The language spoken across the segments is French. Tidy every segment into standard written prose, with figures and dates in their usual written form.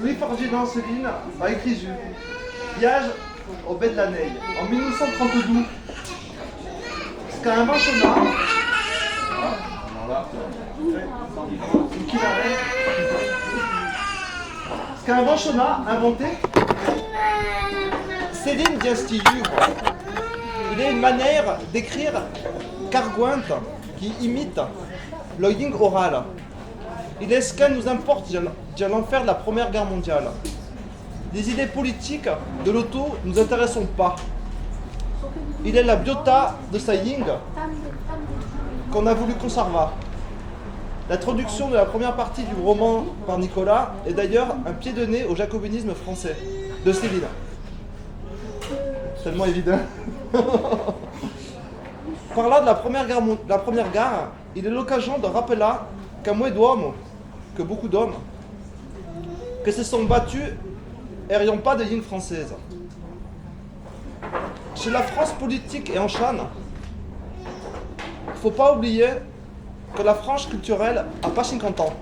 Louis-Ferdinand Céline a écrit Viage au baie de la Neige en 1932. Qu'un manchonnat inventé Céline Diastillieu. Il a une manière d'écrire carguinte qui imite le ying oral. Il est ce qu'elle nous importe de l'enfer de la Première Guerre mondiale. Les idées politiques de l'auto ne nous intéressent pas. Il est la biota de sa ying qu'on a voulu conserver. L'introduction de la première partie du roman par Nicolas est d'ailleurs un pied de nez au jacobinisme français de Céline. Tellement évident. Parlant de la Première Guerre, il est l'occasion de rappeler qu'à moins d'hommes, que beaucoup d'hommes, que se sont battus n'ayant pas de ligne française. Chez la France politique et en Chane, il ne faut pas oublier que la frange culturelle n'a pas 50 ans.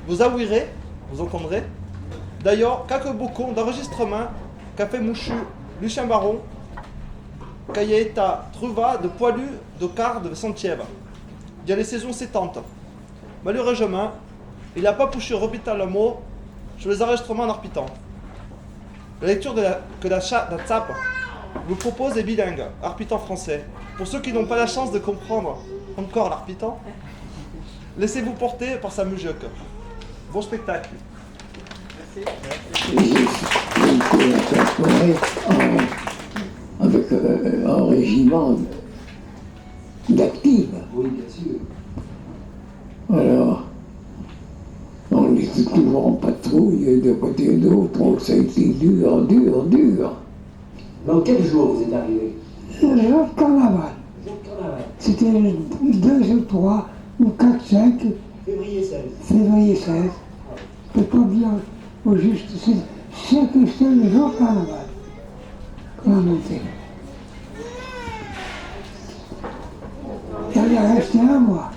Vous avouerez, vous entendrez, d'ailleurs, quelques boucons d'enregistrement qu'a fait Mouchu Lucien Baron, qu'il y a été trouvé de poilus de quart de centième, il y a les saisons 70. Malheureusement, il n'a pas poussé repitant le mot sur les enregistrements en arpitant. La lecture que la TSAP vous propose est bilingue, arpitant français. Pour ceux qui n'ont pas la chance de comprendre encore l'arpitant, laissez-vous porter par sa musique. Bon spectacle. J'ai incorporé avec un régiment d'actifs. Oui, bien sûr. Alors, on était toujours en patrouille de côté et d'autre, donc ça a été dur. Dans quel jour vous êtes arrivé? Le jour de carnaval. Le jour de carnaval. C'était le 2 ou 3 ou 4, 5 Février 16. février 16. Je ne peux pas dire au juste, c'est que c'est le jour de carnaval qu'on a monté. Il est resté un mois.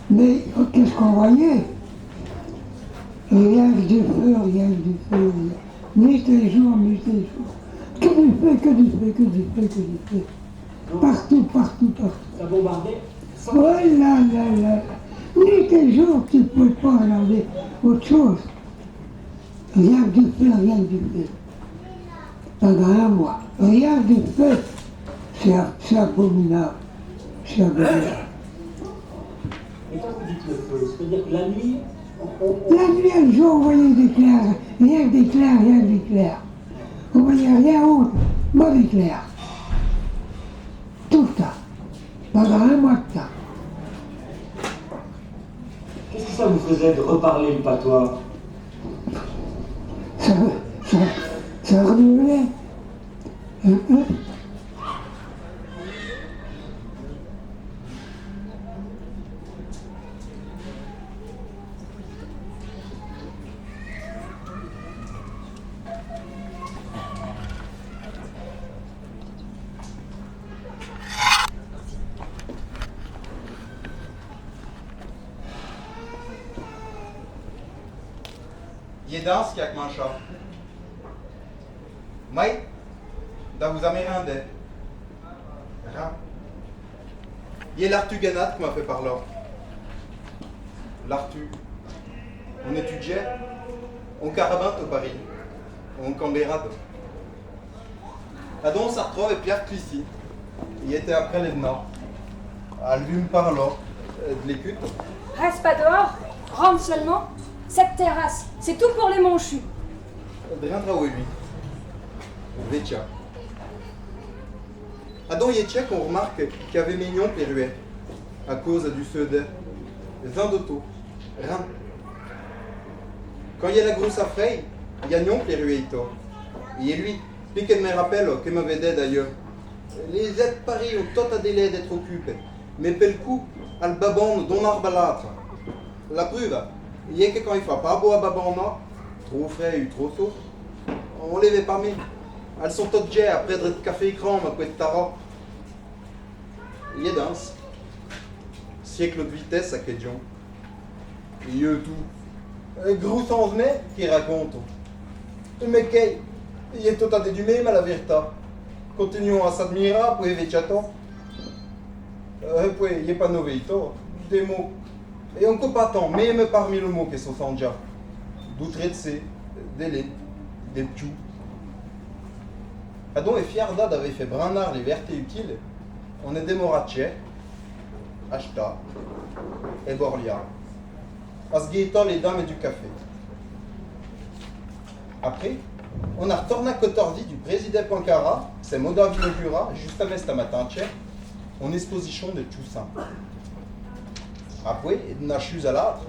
Mais qu'est-ce qu'on voyait? Rien que du feu. Nuit et jour. Que du feu. Partout. Ça bombardait sans... Oh là. Nuit et jour, tu ne pouvais pas regarder autre chose. Rien que du feu. Pendant un mois. Rien que du feu. C'est abominable. Et quand vous dites le feu, c'est-à-dire que la nuit, La nuit et le jour, on voyait des clairs. Rien que des clairs. On voyait rien autre, mauvais clair. Tout le temps. Pendant un mois de temps. qu'est-ce que ça vous faisait de reparler le patois? Ça renouvelait un peu. Jedanski jak manša. Mai, da vous amirande. Il y a l'Artu Ganat qui m'a fait parler. L'Artu. On étudiait, on carabinte au Paris, on cambérade. Là-dedans on se retrouve avec Pierre Clissi. Il était après les Nord. À lui me parlant de l'écoute. Reste pas dehors, rentre seulement. Cette terrasse, c'est tout pour les manchus. De rien de lui. Vétia. Adon Yetchek, on remarque qu'il y avait mignon Péruet, à cause du feu de vin d'auto, rien. Quand il y a la grosse affaire, il y a non Péruet. Et lui, puis qu'elle me rappelle que m'avait dit d'ailleurs. Les aides Paris ont tout à délai d'être occupés, mais pel coup, al babon don arbalâtre. La preuve, il y a que quand il faut pas boire babon, trop frais ou trop chaud, on les avait pas mis. Elles sont toutes jet après de café écran, ma couette tara. Il y a danse. Siècle de vitesse à Kedjon. Et eux tout. Gros sans mais qui raconte. Mais qu'est, il est tout à du même à la vérité. Continuons à s'admirer pour éviter temps. Puis il n'y a pas de nouvelles, des mots. Et on ne peut pas tant, même parmi les mots qui sont sans déjà. D'outre-de-ces, des lettres, des petits. Adon et Fiarda avait fait branard les vertés utiles. On est démoraché, Ashta et Borlia. Asgueta les dames et du café. Après, on a retourné à Cotordi du président Poincara, c'est Modavi inaugura, juste avant ce matin, en exposition de Toussaint. Après, on a chus à l'âtre,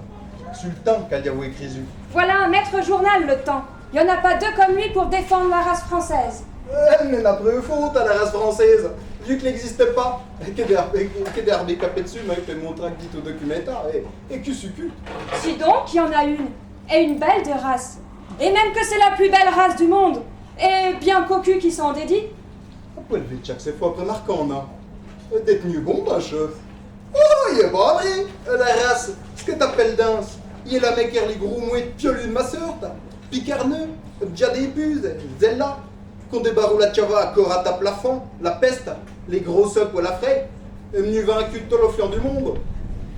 sultan qu'il y a écrit. Voilà un maître journal, le temps. Il n'y en a pas deux comme lui pour défendre la race française. Mais n'a pas eu faute à la race française, vu qu'il n'existe pas. Et que d'herbe capé dessus, mais fait montrer que dit au documentaire, et que succute. Si donc, il y en a une, et une belle de race. Et même que c'est la plus belle race du monde, et bien cocu qui s'en dédie. Après le vétchak, c'est fois après marquant, non? Détenu bon, ma chef. Oh, il est pas vrai, la race, ce que t'appelles danse. Il est la mec qui a les gros mouets piolus de ma sœur, picarneux, déjà des buses, zella, qu'on débarroule la tchava à corps à ta plafond, la peste, les gros seupes ou la fraie, venu vaincu de tout l'offrant du monde.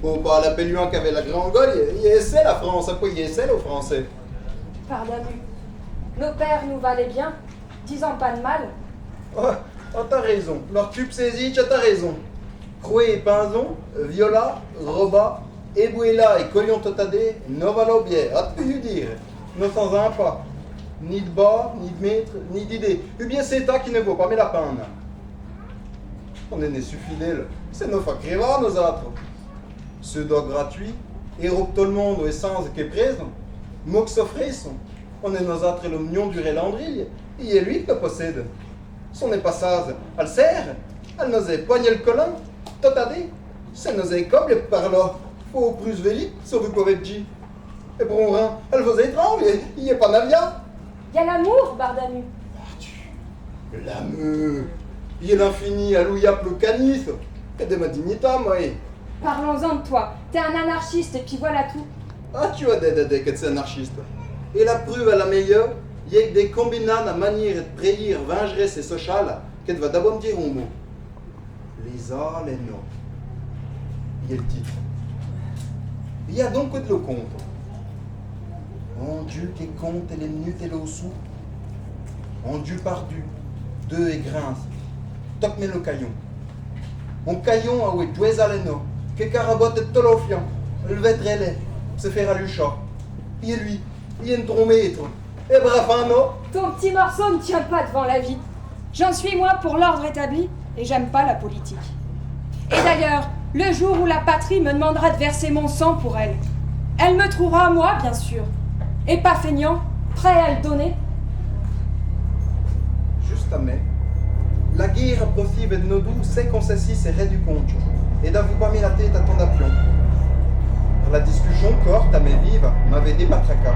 Bon, pas la pelluan qu'avait la grande gueule, il essaie la France, après il essaie aux Français. Pardonne-lui. Nos pères nous valaient bien, disant pas de mal. Oh, t'as raison, leur tube saisit, t'as raison. Croué et Pinzon, Viola, Roba, Ebuela et Collion Totade, Novalo bière, à pu dire, ne sans un pas. Ni de bas, ni de maître, ni d'idée. Ou bien c'est ta qui ne vaut pas mais la peine. On est né suffidèle, c'est nos facréva, nos autres. Ceux d'or gratuits, héros tout le monde au essence qui est présent, mots qui s'offrent, on est nos autres et l'omnion du rélandrille, il est lui qui le possède. Son n'est pas sage, elle sert, elle nous est poigné le colin, totadé, c'est nous est comme les par là, faut plus vélite, sauf vous pouvez dire. Et pour un rein, elle vous étrangle, il n'y a pas navia. Y a l'amour, Bardamu. L'amour, il est l'infini, à l'ouïa le canis, et de ma dignité, moi. Parlons-en de toi. T'es un anarchiste et puis voilà tout. Ah, tu as des que c'est anarchiste. Et la preuve à la meilleure, il y a que des combinades à manière de briller, vingerer ces sociales, qu'elle va d'abord me dire un mot. Les a, les non. Il y a le titre. Il y a donc que de le compte. On Dieu qui compte et les minutes et le sous. On Dieu par du, deux et grince. Toc mais le caillon. On caillon a oué doué à l'eno. Que carabote et tolofiant. Le vétrelé. Se faire à l'ucha. Il est lui. Il est un tromètre. Et brafano. Ton petit morceau ne tient pas devant la vie. J'en suis moi pour l'ordre établi et j'aime pas la politique. Et d'ailleurs, le jour où la patrie me demandera de verser mon sang pour elle, elle me trouvera moi, bien sûr. Et pas feignant, prêt à le donner. Juste à mai. La guerre possible de nos doux, c'est qu'on s'assit et rait du compte. Et d'avoir pas mis la tête à ton aplomb. La discussion corte à mes vives m'avait dépatraca.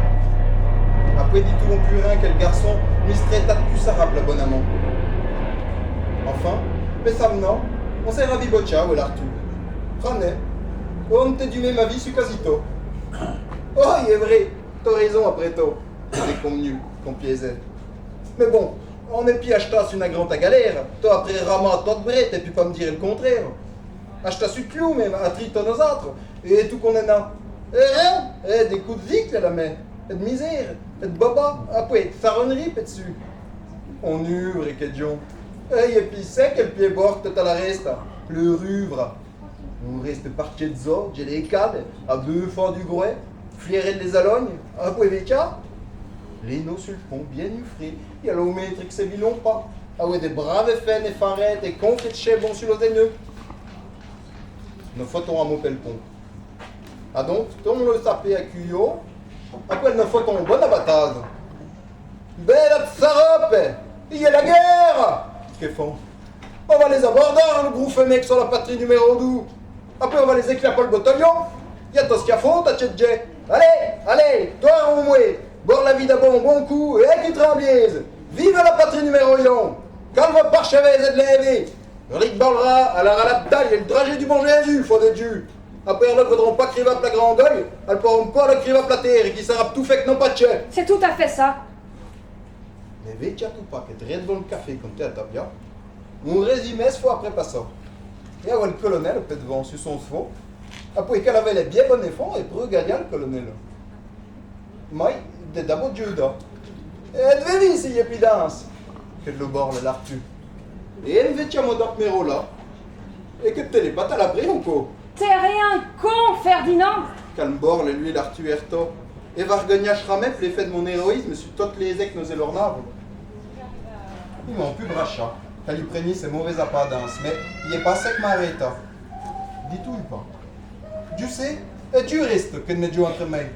Après dit tout mon plus rien quel garçon mistrait à de plus arabe l'abonnement. Enfin, Pessamna, on s'est ravi boccia ou l'artu. Rané, on t'est du même avis sur Casito. Oh, il est vrai, t'as raison après tout. C'est convenu qu'on piaisait. Mais bon, on est pi acheter une grande à galère. Toi après Rama, toi de brette, et puis pas me dire le contraire. Acheter su clou, mais à triton aux autres. Et tout qu'on en a. Et rien, et des coups de vic là, la main. Et de misère, et de baba, après, faronnerie, pis dessus. On hurle, et que dion. Et puis sec, et le pied bord, tout à la reste. Le ruvre. On reste parti de zo, j'ai les cadres, à deux fois du grouet, flairer les alognes, à Pouévéca. Les nos sur le pont, bien ufrés, il y a l'eau maître que c'est bilon pas. Ah ouais, des braves fennes et farettes, et confits de chèvres bon sur les haineux. Nos photons à mopper le pont. Ah donc, tout le monde le sapé à Cuyo, après nos photons bonne abattage. Belle sarope, il y a la guerre! Qu'est-ce font? On va les aborder, le gros fennec sur la patrie numéro 12. Après, on va les éclater le bataillon. Il y a tout ce qu'il y a faute, t'as tchétché. Allez, toi, on mouet. Boire la vie d'abord un bon coup, et qui trembliez. Vive la patrie numéro 1. Calme par chevet et de l'évé. Rick Balra, à la bataille et le trajet du bon Jésus, faut des Dieu. Après, elles ne voudront pas criver à la grandoille, elles pourront pas le criver à la terre et qui sera tout fait que non pas de chef. C'est tout à fait ça. Mais vite, tout pas que rien devant le café comme t'es à Tabia. On résumait ce fois après passant. Et avoir le colonel, peut-être devant sur son faux. Après qu'elle avait les bien bons efforts et pour regarder le colonel. Moi, de d'abord Judas. Et elle devait vivre s'il y a plus danse. Que de le bord, le l'artu. Et elle veut tiens mon méro là. Et que t'es les pattes à la prise encore. T'es rien con, Ferdinand. Calme bord, lui l'artu erto. Et Vargognage ramène l'effet de mon héroïsme sur toutes les écs nos élornables. Ils m'ont plus brachat. Caliprénie, c'est mauvais apparence, mais il est pas sec mareta. Dis-tu pas. Tu sais, et tu restes que ne joue entre mains.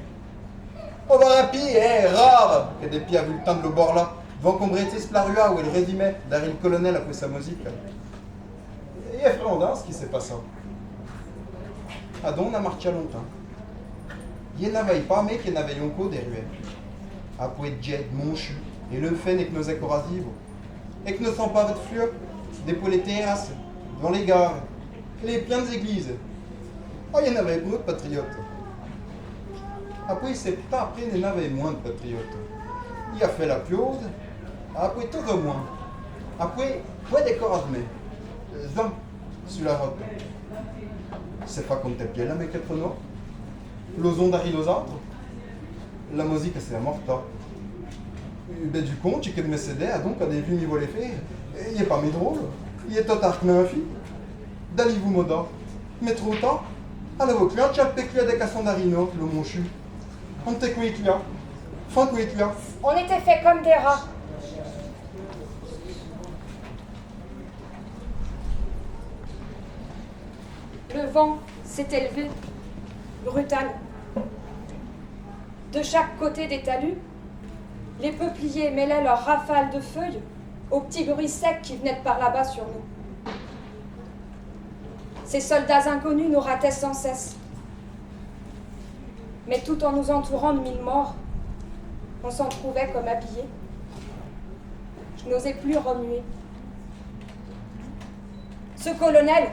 On va rapide, rare, que des pieds a vu le temps de le bord là, devant qu'on brétisse la rua où il résumait derrière le colonel après sa musique. Et il y a frère ce qui s'est passé. Adon a marché longtemps. Il n'avait pas, mais qu'il n'avait encore des ruelles. Après jet, monchu, et le fait n'est que nos écorasives. Et que ne sont pas votre fleur, des pour les terrasses, devant les gares, et les pleines églises. Oh, il y en avait beaucoup de patriotes. Après, c'est pas après, il y en avait moins de patriotes. Il a fait la piose, après tout au moins. Après, ouais, des corps admis. 20 sur la route. C'est pas comme tes pieds là, mais quatre noix. L'ozon d'arrive aux autres. La musique, c'est un morta. Ben, du con, tu que de me céder, donc, à des vues niveau les faire. Il est pas mis drôle. Il est total que fille. D'allez-vous, moda. Mais trop tard. Alors, vos clients, tu as péclé des cassons d'arino, le monchu. On t'est quoi, client. Fin quoi, client. On était fait comme des rats. Le vent s'est élevé, brutal. De chaque côté des talus, les peupliers mêlaient leurs rafales de feuilles aux petits bruits secs qui venaient de par là-bas sur nous. Ces soldats inconnus nous rataient sans cesse. Mais tout en nous entourant de 1000 morts, on s'en trouvait comme habillés. Je n'osais plus remuer. Ce colonel,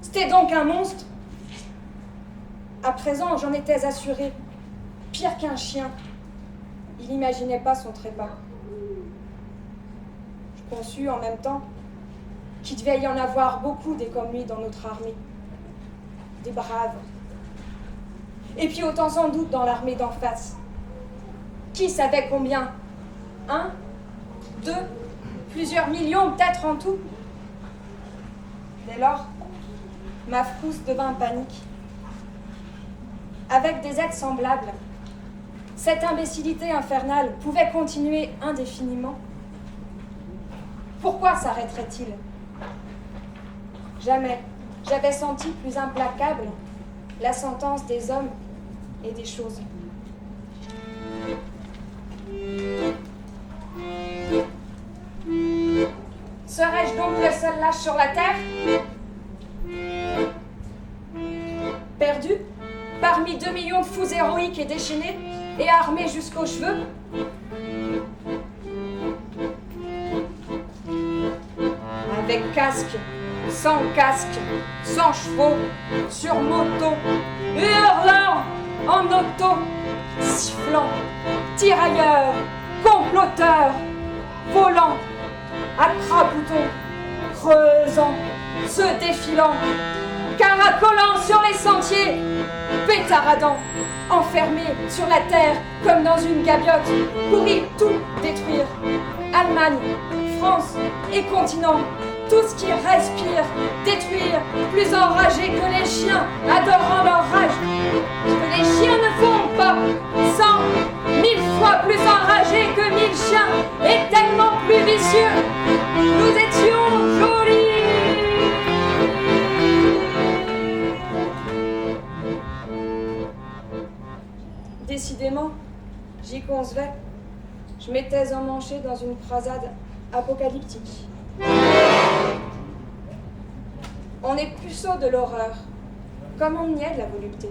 c'était donc un monstre. À présent, j'en étais assurée. Pire qu'un chien. Il n'imaginait pas son trépas. Je conçus en même temps qu'il devait y en avoir beaucoup des comme lui dans notre armée. Des braves. Et puis autant sans doute dans l'armée d'en face. Qui savait combien? 1, 2, plusieurs millions peut-être en tout. Dès lors, ma frousse devint panique. Avec des aides semblables, cette imbécilité infernale pouvait continuer indéfiniment. Pourquoi s'arrêterait-il? Jamais j'avais senti plus implacable la sentence des hommes et des choses. Serais-je donc le seul lâche sur la terre? Perdu parmi 2 millions de fous héroïques et déchaînés et armés jusqu'aux cheveux? Avec casque, sans chevaux, sur moto, hurlant en auto, sifflant, tirailleurs, comploteurs, volant, à crapoutons, creusant, se défilant, caracolant sur les sentiers, pétaradant, enfermés sur la terre comme dans une gabiote, pour y tout détruire. Allemagne, France et continent, tout ce qui respire, détruire, plus enragés que les chiens, adorant leur rage. Ce que les chiens ne font pas, 100, 1000 fois plus enragés que 1000 chiens, et tellement plus vicieux. Nous étions jolis. Décidément, j'y concevais. Je m'étais emmanchée dans une croisade apocalyptique. On est puceau de l'horreur, comme on y est de la volupté.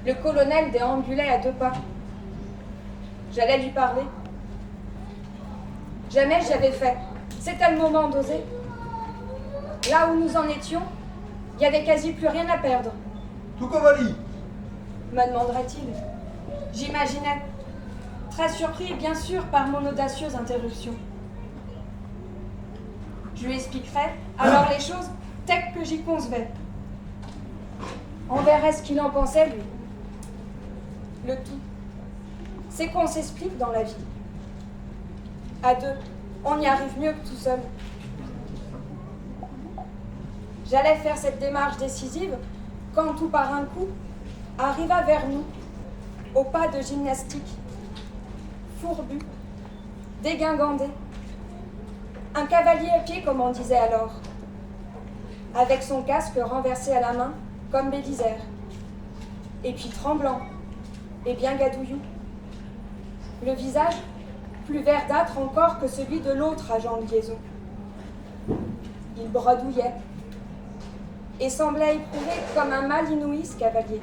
Le colonel déambulait à 2 pas. J'allais lui parler. Jamais j'y avais fait. C'était le moment d'oser. Là où nous en étions, il n'y avait quasi plus rien à perdre, Tout cavali. me demanderait-il. J'imaginais, très surpris bien sûr par mon audacieuse interruption. Je lui expliquerai alors les choses telles que j'y concevais. On verrait ce qu'il en pensait, lui. Le tout, c'est qu'on s'explique dans la vie. À 2, on y arrive mieux que tout seul. J'allais faire cette démarche décisive quand tout par un coup arriva vers nous, au pas de gymnastique, fourbu, dégingandé, un cavalier à pied comme on disait alors, avec son casque renversé à la main comme Bélisère, et puis tremblant et bien gadouillou, le visage plus verdâtre encore que celui de l'autre agent de liaison. Il bredouillait et semblait éprouver comme un mal inouï ce cavalier,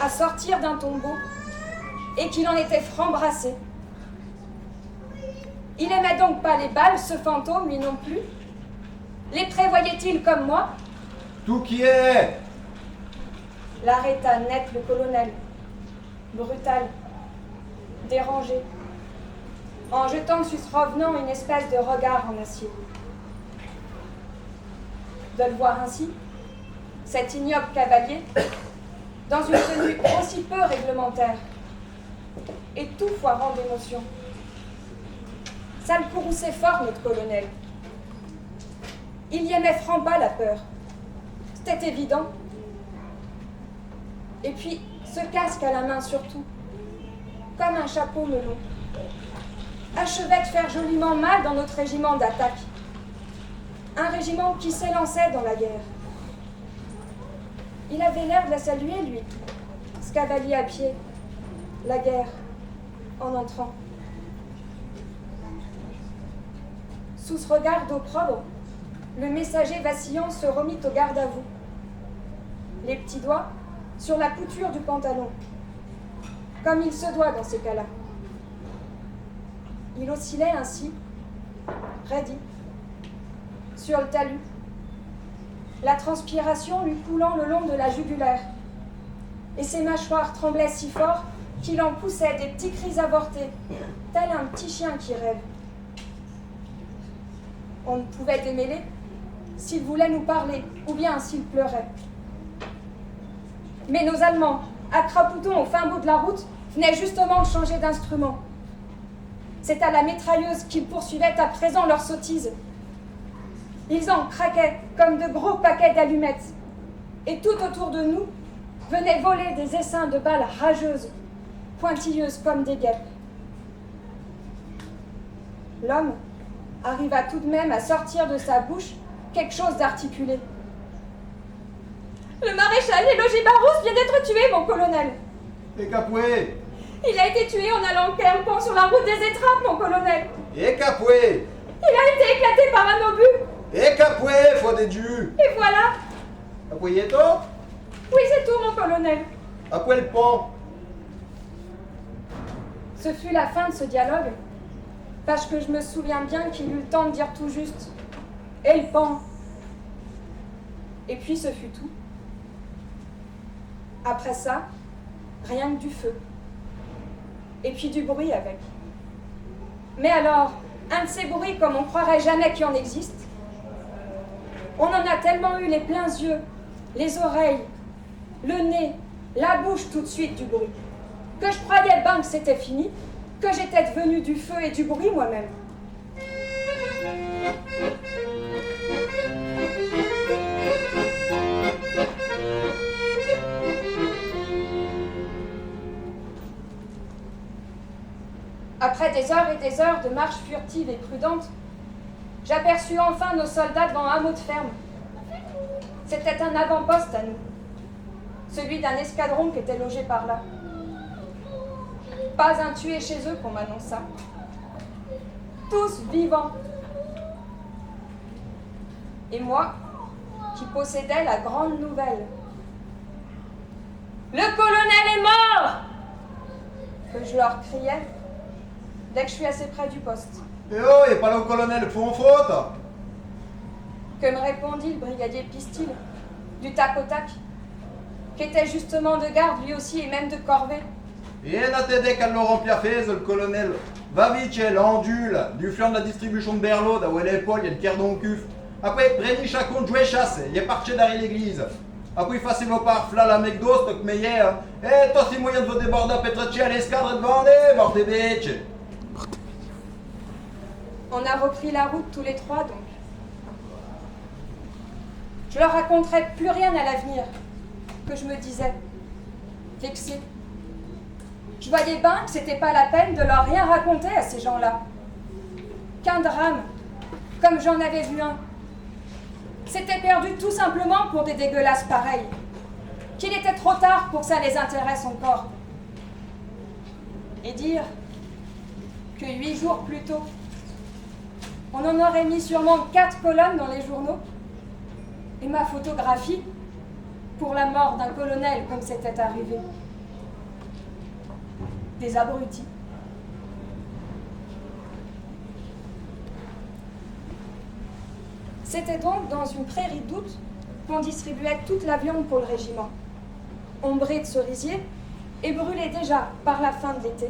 à sortir d'un tombeau, et qu'il en était franc-brassé. Il aimait donc pas les balles, ce fantôme, lui non plus? Les prévoyait-il comme moi? Tout qui est. L'arrêta net le colonel, brutal, dérangé, en jetant sur ce revenant une espèce de regard en acier. De le voir ainsi, cet ignoble cavalier, dans une tenue aussi peu réglementaire, et tout foirant d'émotion. Ça le courrouçait fort, notre colonel. Il y aimait franc pas la peur. C'était évident. Et puis, ce casque à la main surtout, comme un chapeau melon, achevait de faire joliment mal dans notre régiment d'attaque. Un régiment qui s'élançait dans la guerre. Il avait l'air de la saluer, lui, ce cavalier à pied, la guerre, en entrant. Sous ce regard d'opprobre, le messager vacillant se remit au garde à vous, les petits doigts sur la couture du pantalon, comme il se doit dans ces cas-là. Il oscillait ainsi, raidi, sur le talus, la transpiration lui coulant le long de la jugulaire, et ses mâchoires tremblaient si fort qu'il en poussait des petits cris avortés, tel un petit chien qui rêve. On ne pouvait démêler s'il voulait nous parler ou bien s'il pleurait. Mais nos Allemands, à crapoutons au fin bout de la route, venaient justement de changer d'instrument. C'est à la mitrailleuse qu'ils poursuivaient à présent leur sottise. Ils en craquaient comme de gros paquets d'allumettes. Et tout autour de nous venaient voler des essaims de balles rageuses, pointilleuses comme des guêpes. L'homme arriva tout de même à sortir de sa bouche quelque chose d'articulé. Le maréchal et Logibarousse vient d'être tué, mon colonel. Et Capoué. Il a été tué en allant campant sur la route des étrapes, mon colonel. Et Capoué. Il a été éclaté par un obus. Et Capoué, foi des dieux. Et voilà. Capoué est toi? Oui, c'est tout, mon colonel. À quoi le pont? Ce fut la fin de ce dialogue, parce que je me souviens bien qu'il eut le temps de dire tout juste « Et le pan !» Et puis ce fut tout. Après ça, rien que du feu. Et puis du bruit avec. Mais alors, un de ces bruits comme on croirait jamais qu'il en existe. On en a tellement eu les pleins yeux, les oreilles, le nez, la bouche tout de suite du bruit, que je croyais ben que c'était fini, que j'étais devenue du feu et du bruit moi-même. Après des heures et des heures de marche furtive et prudente, j'aperçus enfin nos soldats devant un hameau de ferme. C'était un avant-poste à nous, celui d'un escadron qui était logé par là. Pas un tué chez eux qu'on m'annonça. Tous vivants. Et moi, qui possédais la grande nouvelle. Le colonel est mort !» que je leur criais dès que je suis assez près du poste. Eh oh, et pas là au colonel, faut en faute. Que me répondit le brigadier Pistil, du tac au tac, qui était justement de garde lui aussi et même de corvée. Et n'a t'aidé qu'à Laurent Piafez, le colonel. Va vite, l'endule, du flanc de la distribution de Berlot, d'où elle est Paul, il y a le cardon au cuf. Après, prenez chacun de jouer chasse, il est parti d'arriver l'église. Après, facez vos parts, là, la mec d'os, donc meilleur. Eh, toi, c'est moyen de vous déborder à Petracci à l'escadre de Vendée, mort des bitches. On a repris la route tous les trois, donc. Je leur raconterai plus rien à l'avenir, que je me disais, vexée. Je voyais bien que c'était pas la peine de leur rien raconter à ces gens-là. Qu'un drame, comme j'en avais vu un, s'était perdu tout simplement pour des dégueulasses pareilles. Qu'il était trop tard pour que ça les intéresse encore. Et dire que 8 jours plus tôt, on en aurait mis sûrement 4 colonnes dans les journaux, et ma photographie pour la mort d'un colonel comme c'était arrivé. Des abrutis. C'était donc dans une prairie d'août qu'on distribuait toute la viande pour le régiment, ombrée de cerisiers et brûlée déjà par la fin de l'été.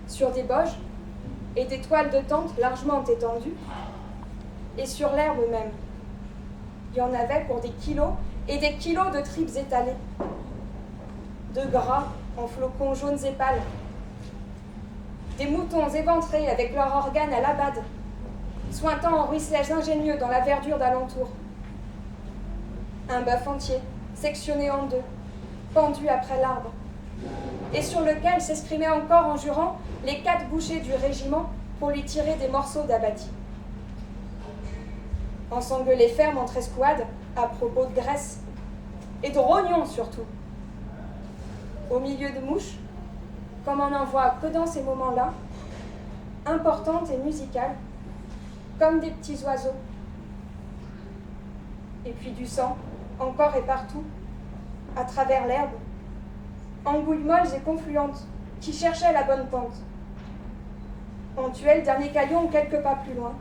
Sur des boges et des toiles de tente largement étendues, et sur l'herbe même. Il y en avait pour des kilos et des kilos de tripes étalées, de gras en flocons jaunes et pâles, des moutons éventrés avec leurs organes à l'abad, sointant en ruisselages ingénieux dans la verdure d'alentour. Un bœuf entier, sectionné en deux, pendu après l'arbre, et sur lequel s'exprimaient encore en jurant les 4 bouchers du régiment pour lui tirer des morceaux d'abattis. Ensanglés fermes entre escouades à propos de graisse, et de rognons surtout. Au milieu de mouches, comme on n'en voit que dans ces moments-là, importantes et musicales, comme des petits oiseaux. Et puis du sang, encore et partout, à travers l'herbe, angouilles molles et confluentes, qui cherchaient la bonne pente. On tuait le dernier caillon quelques pas plus loin.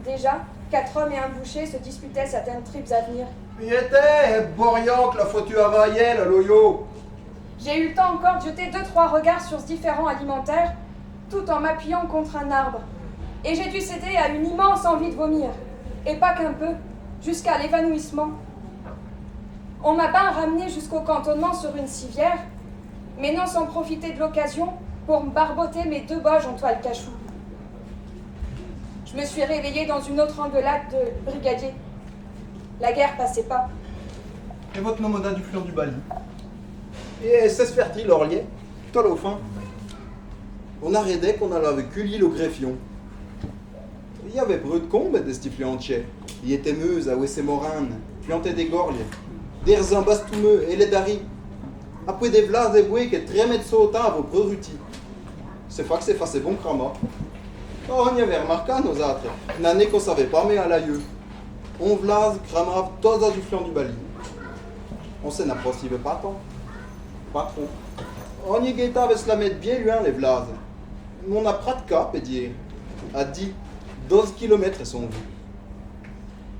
Déjà, 4 hommes et un boucher se disputaient certaines tripes à venir. Il était Borian que la photo availlait, le loyo. J'ai eu le temps encore de jeter 2-3 regards sur ce différent alimentaire, tout en m'appuyant contre un arbre. Et j'ai dû céder à une immense envie de vomir. Et pas qu'un peu, jusqu'à l'évanouissement. On m'a bien ramené jusqu'au cantonnement sur une civière, mais non sans profiter de l'occasion pour me barboter mes 2 boges en toile cachou. Je me suis réveillée dans une autre engueulade de brigadier. La guerre passait pas. Et votre nomada du flanc du Bali? Et c'est fertile, Orlier. Toi, au fin. On arrêtait qu'on allait avec l'île au greffion. Il y avait peu de combes des stiflés entiers. Il était meuse à Wessé Morin, plantait des gorges, des raisins bastoumeux et les daris. Après des vlas et bouées qui très de sautin à vos prerutis. C'est pas que c'est facile bon crama. Oh, on y avait remarqué nos autres. Une année qu'on savait pas, mais à l'aïeux. On vlase, cramave, tous à du flanc du Bali. On s'en approchait pas tant. Pas trop. On y guetta avec se la mettre bien loin, les vlases. Mais on a pas de cap, et dire. À 10, 12 km et son vue.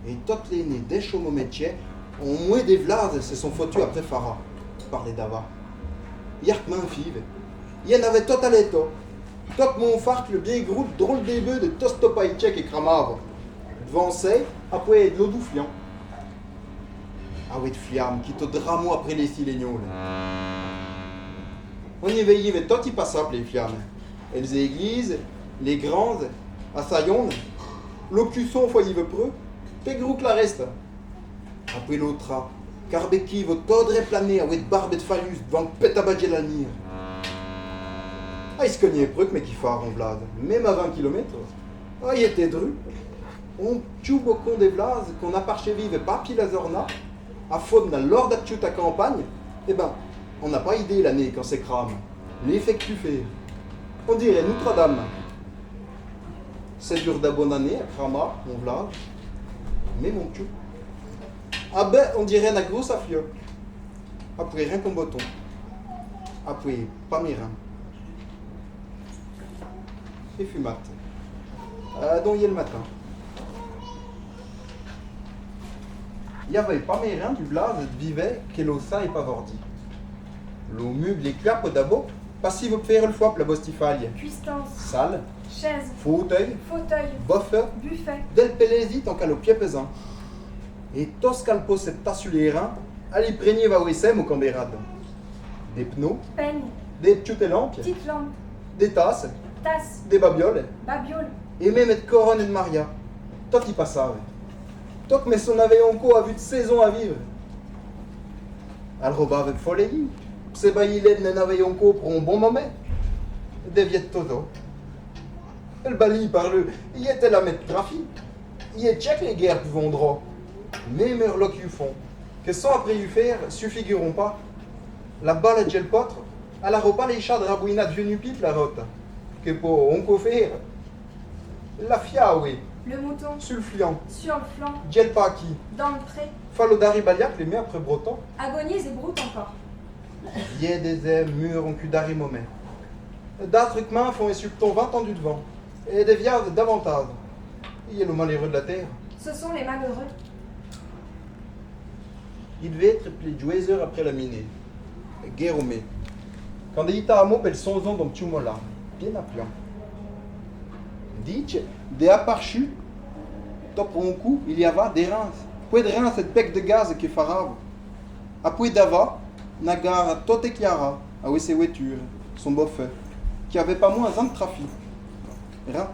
Et toutes les nez des chaumeaux métiers ont moins des vlases se sont foutus après Farah. Parlait d'Ava. Hier que m'en five. Il y en avait tout à l'état. Tout mon farc le bien gros drôle des bœufs de tostopaïtchek et cramave. Devant c'est, après de l'eau doufiant. Ah oui, de flamme, qui te dramo après les silégnons. On y veillait, mais tout y passable les flammes. Et les églises, les grandes, assaillons, l'ocusson foyer veut preux, pégrou que la reste. Après l'autre, carbeki va tordre planer avec de barbe et de phallus devant pétabadjer la nire. Ah, il se cognait preux que mais qui phare en vlade, même à 20 km. Ah, il était dru. On tue beaucoup des vlases qu'on a par chez vive pas pile à zorna, à faune dans l'ordre d'actu ta campagne, eh ben, on n'a pas idée l'année quand c'est crame. L'effet que tu fais. On dirait Notre-Dame. C'est dur d'abandonner à Krama, mon village. Mais mon cul. Ah ben, on dirait la grosse afflure. Après rien qu'un bâton. Après pas mes reins. Et fumate. Donc il y a le matin. Il y avait pas mes reins du blase de vivait que l'eau ça et pas vordi. L'eau meuble les clapes d'abord, pas si vous faire le foie pour la bostifaille. Cuistance, Salle, chaise, fauteuil, fauteuil, boffe, buffet, del pelesi tant qu'à le pied pesant. Et tos qu'elle pose cette tasse sur les reins, elle y prégnait va OSM au cambérade. Des pneus, peigne, des petites lampes, petite lampe, des tasses, tasse, des babioles, babiole, et même de couronne et de Maria. Toi qui passave. Toi que mais son avait encore a vu de saison à vivre. Elle roba avec folie. C'est bailli n'en avait encore pour un bon moment. Des viettes todo. Le bali par le, il était la mettre trafic. Il est check les guerres qui vont droit. Mais merloc you font. Que sans après you faire, suffigurons pas. La balle de gel potre, elle a repas les chats de rabouinat de vieux pipe la rote. Que pour on co faire. La fia, oui. le mouton, Sulfiant. sur le flanc, Gel paki. dans le pré, Fallo dari baliac les mets après breton. agonise et broute encore. Yé des ailes mûres en cul dari moment. D'autres mains font et subtons 20 ans du devant. Et des viandes davantage. Il est le malheureux de la terre. Ce sont les malheureux. Il devait être plus de 2 heures après la minée. Guerre au mai. Quand des itahamo pèlent son zon dans le là, bien appelant. Dites, des aparchus, top un coup, il y avait des reins. Puis de reins, cette bec de gaz qui est farave. Après d'ava, nagar tote chiara, à ses voitures, son beau-feu, qui avait pas moins un trafic. Reins.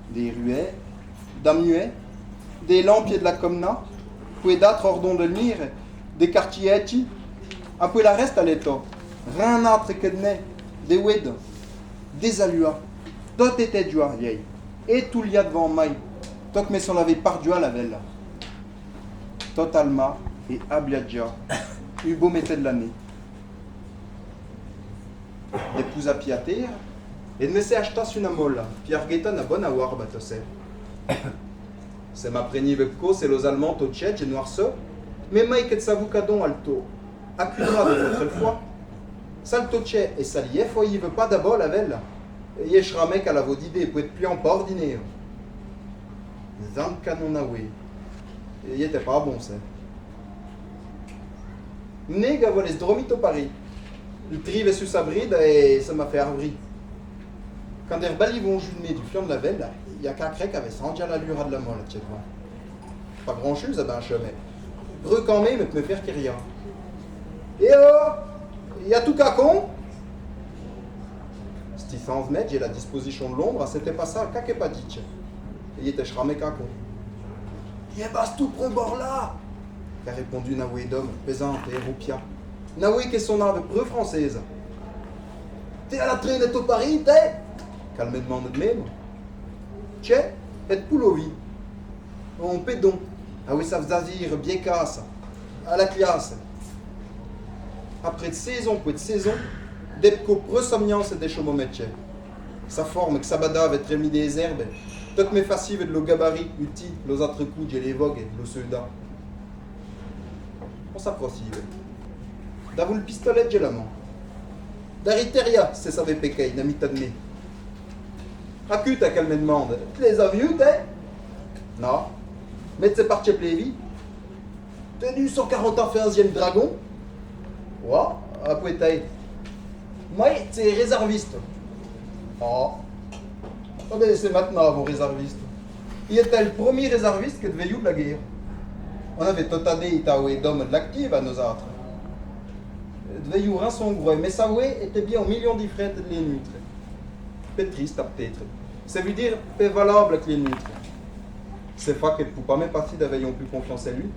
Des ruets, d'amuets, des lampiers de la comna, puis d'autres ordons de lire, des quartietti, après la reste à l'état. Rien autre que de nez, des wed, des alua. Tout était du vieille. Et tout l'y a devant maille. Toc mais son avait par à la velle. Totalement et abliadja. Hugo mettait de l'année. Des pouses à pied à terre. Et de me s'est acheté sur une molle. Pierre Gaetan a bon avoir, batosé. C'est ma prénie vepco, c'est los allemands, au tchèque, et noirceux. Mais Mike et savoucadon alto. Accudra de votre fois. Saltoche et salief, il veut pas d'abord la velle. Et yeshramek à la vodidée, peut être plus en pas ordinaire. Zan canon aoué. Et il était pas bon, c'est. Neg a volé ce dromito Paris. Le trive est sur sa bride et ça m'a fait arbri. Quand des rebelles vont jumer du flanc de la velle, il y a qu'un crec avec 100 à l'allure de la molle, tu vois. Pas grand chose à ben chemin. Breu quand même, mais me faire qu'il rien. Et il y a tout qu'à con. Si 100 mètres, j'ai la disposition de l'ombre, c'était pas ça, qu'à pas dit. Et il était chramé qu'à con. Il basse tout près bord là. Qu'a répondu Naoué d'homme, pesante et roupia. Naoué qui est son ave preux française. T'es à la traînette au Paris, t'es? Calmement de même. Tchè, et poulovi. On pédon. Ah oui, ça vzazir, bien casse. À la classe. Après de saison, puis de saison, d'epco presomniance et des chomomèches. Sa forme, que sabada avait trémi des herbes. Toutes mes facives de lo gabarit, uti, los autres coups, j'ai les vogues, lo seuda. On s'approche. D'avou le pistolet, j'ai la main. D'ariteria, c'est ça VPK, n'a mis t'admet. Acu, t'as qu'elle me demande. Tu les as vus, t'es? Non. Mais c'est parti plévi. T'es du 141e dragon? Ouais, après t'es. Moi, c'est réserviste. Oh. Ah ben c'est maintenant vos réservistes. Il était le premier réserviste que devait y la guerre. On avait totadé Itaoué d'hommes de l'active à nos autres. Devait y un son gros, mais ça était bien au million d'ifrettes de les nutres. Peu triste peut-être. Ça veut dire peu valable que les nutres. C'est pas que pour pas même partie d'avaient plus confiance en lui.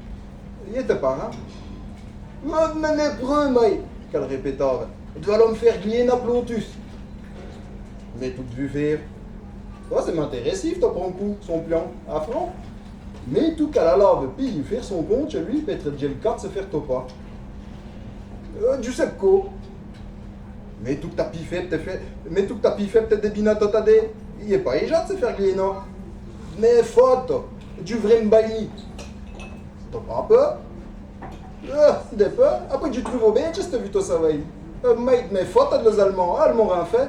Il était pas rare. Mais n'est preux, moi, qu'elle répétait. Tu vas me faire gagner un plontus. Mais tout vu faire. Oh, c'est m'intéressif, t'as prends coup, son plan, à franc. Mais tout qu'à la lave, puis faire son compte chez lui, peut-être déjà le cas se faire topa. Du sepco. Mais tout que t'as piffé, peut-être des binatotadé. Il est pas éjat de se faire gagner, non. Mais faute, du vrai m'bailli. T'as pas un peu? Des peurs. Après tu trouves bien, tu t'es vu toi ça va. Maït, mais faute à de los Allemands. Ah, Allemands rien fait.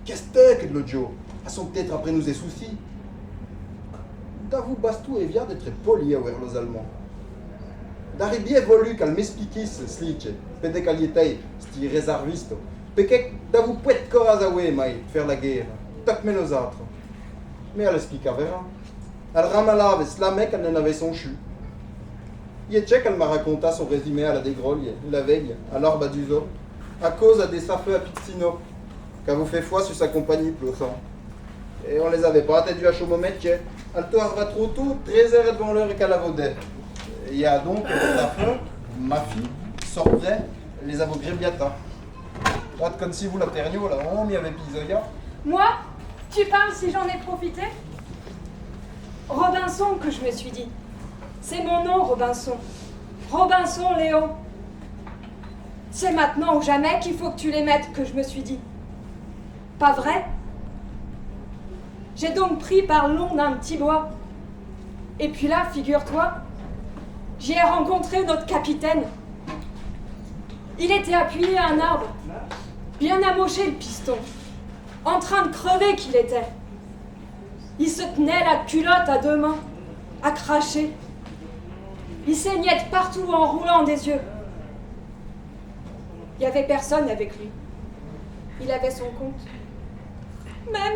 Qu'est-ce que de l'autre jour? Elles sont peut-être après nous et soucis. D'avou bastou et vient d'être poli avec les Allemands. D'arriver évolue qu'elle m'expliquait ce sliche. Pede qualité, sti réserviste. Peut-être d'avou peut corps à faire la guerre. Tac mais nos autres. Mais elle explique à Vera. Elle ramalave la mec elle en avait son chu. Yetchek elle m'a raconté son résumé à la dégrogne, la veille, à l'orbe du zoo, à cause à des safeux à Pizzino, qu'avait fait foi sur sa compagnie pleussant. Et on les avait pas attendus à chaud moment, elle te arriva trop tôt, 13 heures devant l'heure et qu'elle avaudait. Il y a donc la feu, ma fille, sortait les avocats biata. Pas comme si vous la terniez là, on y avait pisoya. Moi? Tu parles si j'en ai profité? Robinson que je me suis dit. C'est mon nom, Robinson. Robinson Léon. C'est maintenant ou jamais qu'il faut que tu les mettes, que je me suis dit. Pas vrai? J'ai donc pris par le long d'un petit bois. Et puis là, figure-toi, j'y ai rencontré notre capitaine. Il était appuyé à un arbre, bien amoché le piston, en train de crever qu'il était. Il se tenait la culotte à deux mains, à cracher. Il saignait de partout en roulant des yeux. Il n'y avait personne avec lui. Il avait son compte. Ma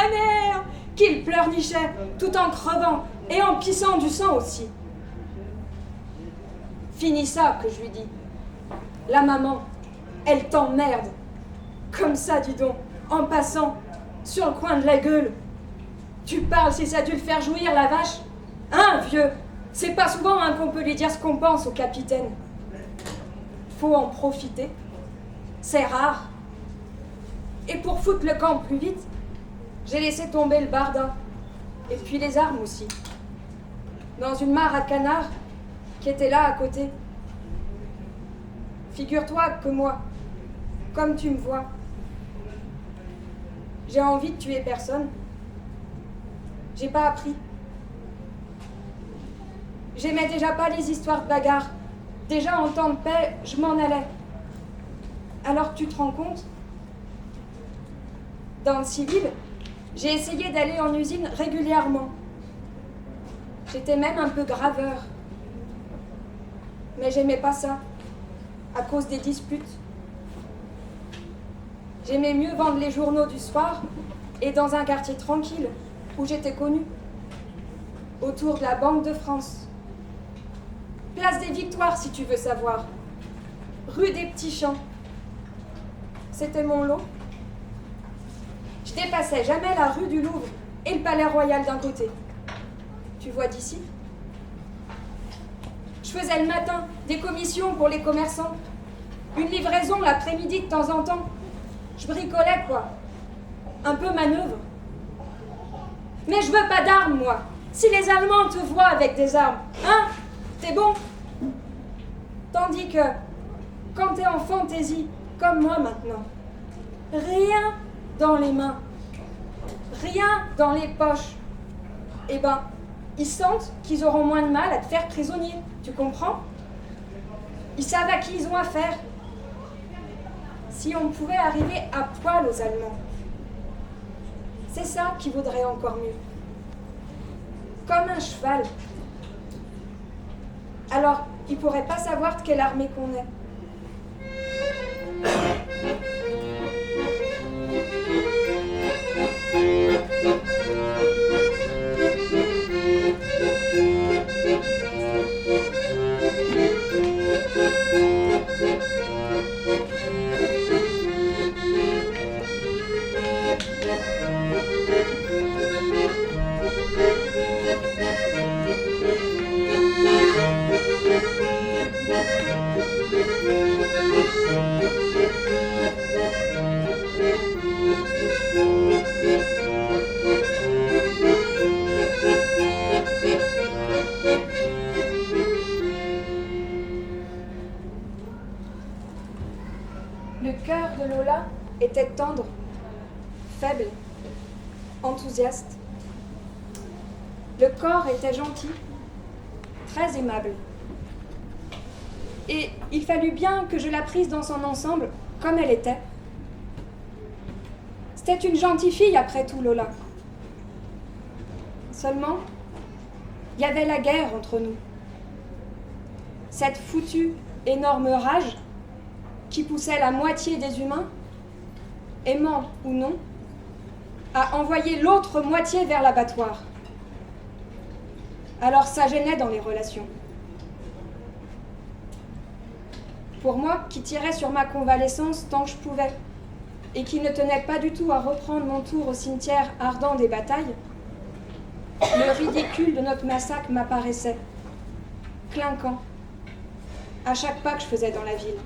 mère, qu'il pleurnichait, tout en crevant et en pissant du sang aussi. Fini ça, que je lui dis. La maman, elle t'emmerde. Comme ça, dis donc, en passant, sur le coin de la gueule. Tu parles si ça a dû le faire jouir, la vache? Hein, vieux? C'est pas souvent hein, qu'on peut lui dire ce qu'on pense au capitaine. Faut en profiter. C'est rare. Et pour foutre le camp plus vite, j'ai laissé tomber le bardin. Et puis les armes aussi. Dans une mare à canards qui était là à côté. Figure-toi que moi, comme tu me vois, j'ai envie de tuer personne. J'ai pas appris. J'aimais déjà pas les histoires de bagarre. Déjà en temps de paix, je m'en allais. Alors tu te rends compte? Dans le civil, j'ai essayé d'aller en usine régulièrement. J'étais même un peu graveur. Mais j'aimais pas ça, à cause des disputes. J'aimais mieux vendre les journaux du soir et dans un quartier tranquille, où j'étais connue. Autour de la Banque de France. Place des Victoires, si tu veux savoir. Rue des Petits Champs. C'était mon lot. Je dépassais jamais la rue du Louvre et le Palais Royal d'un côté. Tu vois d'ici? Je faisais le matin des commissions pour les commerçants. Une livraison l'après-midi de temps en temps. Je bricolais, quoi. Un peu manœuvre. Mais je veux pas d'armes, moi. Si les Allemands te voient avec des armes, hein? T'es bon? Tandis que, quand t'es en fantaisie, comme moi maintenant, rien dans les mains, rien dans les poches, eh ben, ils sentent qu'ils auront moins de mal à te faire prisonnier, tu comprends? Ils savent à qui ils ont affaire. Si on pouvait arriver à poil aux Allemands, c'est ça qui vaudrait encore mieux. Comme un cheval. Alors, ils pourraient pas savoir de quelle armée qu'on est. Le cœur de Lola était tendre, faible, enthousiaste. Le corps était gentil, très aimable. Et il fallut bien que je la prisse dans son ensemble, comme elle était. C'était une gentille fille, après tout, Lola. Seulement, il y avait la guerre entre nous. Cette foutue, énorme rage qui poussait la moitié des humains, aimant ou non, à envoyer l'autre moitié vers l'abattoir. Alors ça gênait dans les relations. Pour moi, qui tirais sur ma convalescence tant que je pouvais, et qui ne tenais pas du tout à reprendre mon tour au cimetière ardent des batailles, le ridicule de notre massacre m'apparaissait, clinquant, à chaque pas que je faisais dans la ville.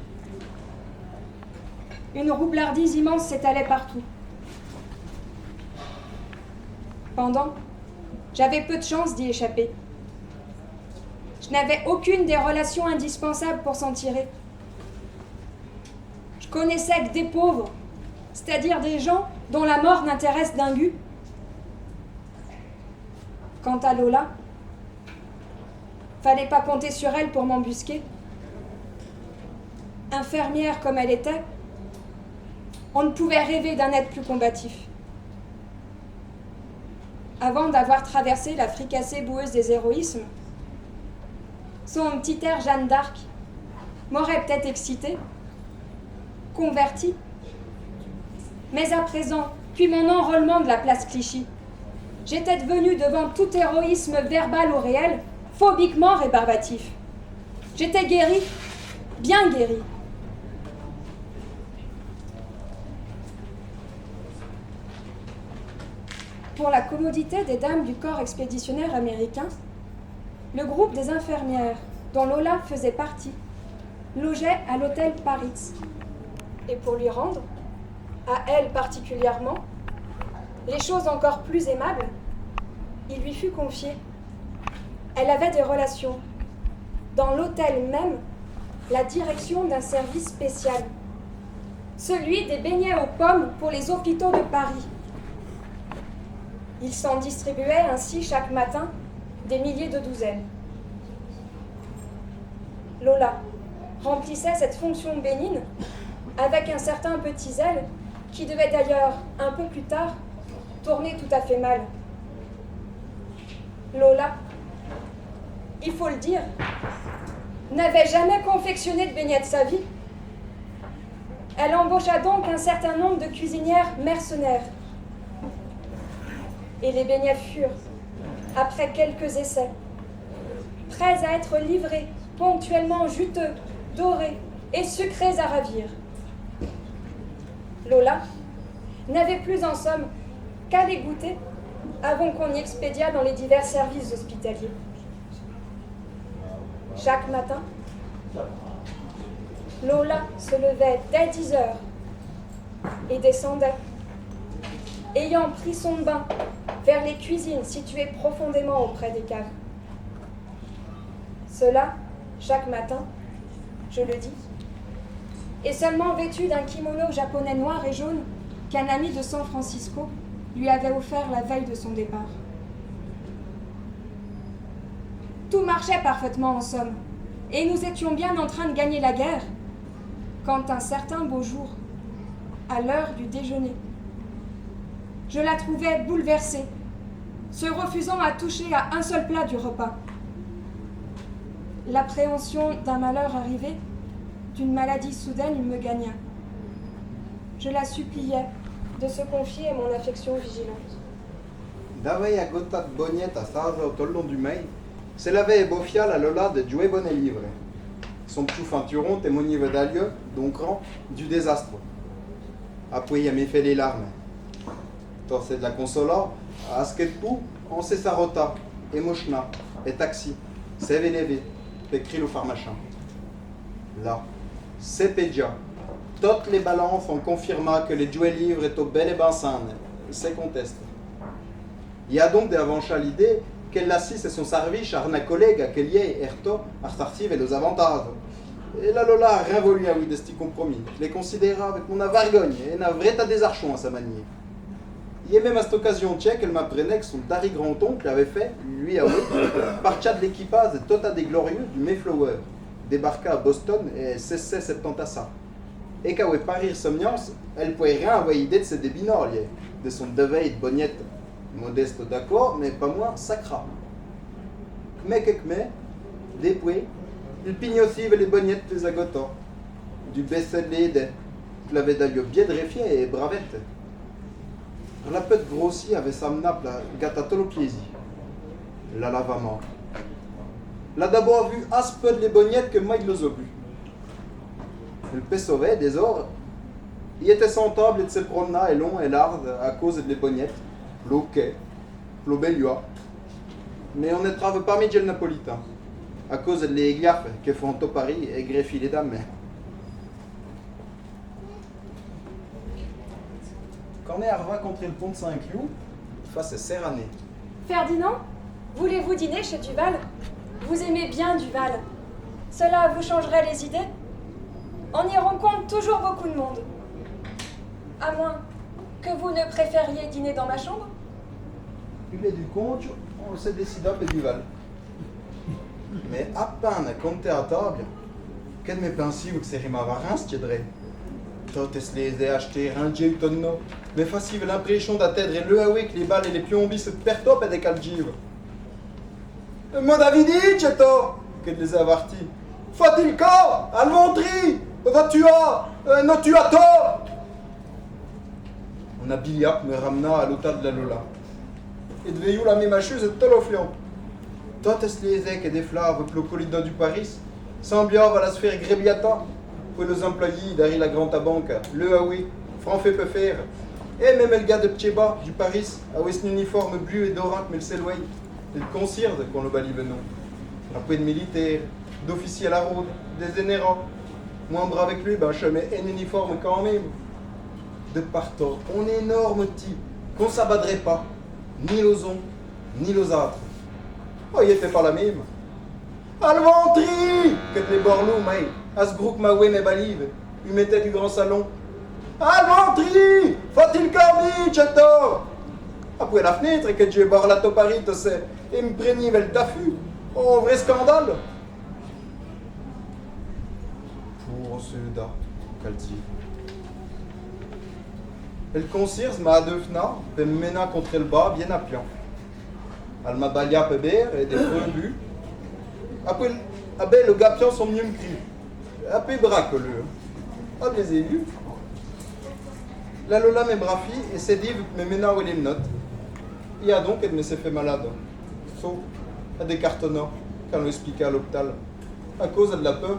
Une roublardise immense s'étalait partout. Pendant, j'avais peu de chance d'y échapper. Je n'avais aucune des relations indispensables pour s'en tirer. Je connaissais que des pauvres, c'est-à-dire des gens dont la mort n'intéresse d'ingu. Quant à Lola, fallait pas compter sur elle pour m'embusquer. Infirmière comme elle était, on ne pouvait rêver d'un être plus combatif. Avant d'avoir traversé la fricassée boueuse des héroïsmes, son petit air Jeanne d'Arc m'aurait peut-être excitée, convertie. Mais à présent, puis mon enrôlement de la place Clichy, j'étais devenue devant tout héroïsme verbal ou réel, phobiquement rébarbatif. J'étais guérie, bien guérie. Pour la commodité des dames du corps expéditionnaire américain, le groupe des infirmières, dont Lola faisait partie, logeait à l'hôtel Paritz. Et pour lui rendre, à elle particulièrement, les choses encore plus aimables, il lui fut confié. Elle avait des relations. Dans l'hôtel même, la direction d'un service spécial. Celui des beignets aux pommes pour les hôpitaux de Paris. Il s'en distribuait ainsi chaque matin des milliers de douzaines. Lola remplissait cette fonction bénigne avec un certain petit zèle qui devait d'ailleurs, un peu plus tard, tourner tout à fait mal. Lola, il faut le dire, n'avait jamais confectionné de beignets de sa vie. Elle embaucha donc un certain nombre de cuisinières mercenaires. Et les beignets furent, après quelques essais, prêts à être livrés, ponctuellement juteux, dorés et sucrés à ravir. Lola n'avait plus en somme qu'à les goûter avant qu'on y expédiât dans les divers services hospitaliers. Chaque matin, Lola se levait dès 10 heures et descendait, ayant pris son bain, vers les cuisines situées profondément auprès des caves. Cela, chaque matin, je le dis, et seulement vêtue d'un kimono japonais noir et jaune qu'un ami de San Francisco lui avait offert la veille de son départ. Tout marchait parfaitement en somme, et nous étions bien en train de gagner la guerre, quand un certain beau jour, à l'heure du déjeuner, je la trouvais bouleversée, se refusant à toucher à un seul plat du repas. L'appréhension d'un malheur arrivé, d'une maladie soudaine, me gagna. Je la suppliais de se confier à mon affection vigilante. Davei a gotat boniet a sarza o tollon du mei, se l'avait ebofial a Lola de Joe Bonnet livre. Son petit finturon témoignait d'ailleurs, donc rang, du désastre. Après, il a fait les larmes. Torse de la consola, a sketpu, on sait sarota, et mochna, et taxi, seve leve, pécrit le pharmachin. Là, c'est pédia. Toutes les balances ont confirmé que les Joe livres est au bel et bansan, c'est conteste. Il y a donc des avanches à l'idée qu'elle assiste son service à un collègue à qu'elle y est erto à ressortir les avantages. Et la Lola a rien voulu à oui de ce compromis. Je les considéra avec mon avargogne et n'a vrai à des archons à sa manière. Il y a même à cette occasion tchèque qu'elle m'apprenait que son Dari grand-oncle avait fait, lui à oui, partia de l'équipage de Tota des Glorieux du Mayflower, débarqua à Boston et 1670. Et qu'à Paris somniance, elle pouvait rien avoir idée de ses débinors, de son deveil de bognette. Modeste d'accord, mais pas moins sacra. K'me, depuis, il pigne aussi les bognettes plus agotants. Du besselé de clavé d'aglio bien dreffier et bravette. La pète grossie avait sa nappe la gata tolopiesi. La lavament. L'a d'abord vu aspect les bognettes que moi il les a bu. Le pessovet des ors, il était sentable et de ses promenades et long et large à cause de les bognettes, l'eau quai, l'eau bellua. Mais on ne travaille pas le napolitain, à cause de les gliaffes que font au Paris et greffi les dames. Quand on est arrivé contre le pont de Saint-Cloud, face à Serrané. Ferdinand, voulez-vous dîner chez Duval? Vous aimez bien Duval. Cela vous changerait les idées? On y rencontre toujours beaucoup de monde. À moins que vous ne préfériez dîner dans ma chambre? Il est du compte, on s'est décidé à Duval. Mais à peine à compter à table, quel me pensiez-vous que c'est Rimavarin, ce tiedrait? Toutes les ai achetés, rangés au tonneau. Mais facile l'impression d'attendre le haoué que les balles et les piombis se pertopent et des calgives. Mon Davidi, Cheto, que de les avartis. Faut-il corps, Almontri, no tu as tort. On a Biliap me ramena à l'hôtel de la Lola. Et devait la même chose de Tolofion. Toutes les ailes et des flaves pour le corridor du Paris, semblaient à la sphère Grébiata, pour les employés d'Harry la Grande Banque, le Haoui, Franfait peut faire, et même le gars de Pcheba du Paris, avec son uniforme bleu et dorant mais le Selway, et le concierge qu'on le balit venon. Après de militaires, d'officiers à la route, des généraux. Moins brave avec lui, ben chemin un uniforme quand même. De partout, on est énorme type, qu'on s'abaderait pas, ni los uns, ni los autres. Oh, il était pas la même. Alventri! Que les borlous, mais, à ce groupe maoué mes balives, il mettait du grand salon. Alventri! Faut-il corbi, Cheto! Après la fenêtre, que j'ai barre la toparite, c'est, et me préni le tafu. Oh, vrai scandale! Pour ceux-là, Calti. Et le concierge m'a adefna, et me mena contre le bas, bien à pion. Elle m'a balayé à Pébert et des but. Après, le gapion sont mieux me crie. Après, bracoleux. Ah, les élus. La Lola me brafi et s'est dit me mena où les notes. Il y a donc, elle me s'est fait malade. Sauf à des cartonnants, quand on l'expliquait à l'hôpital. À cause de la peur.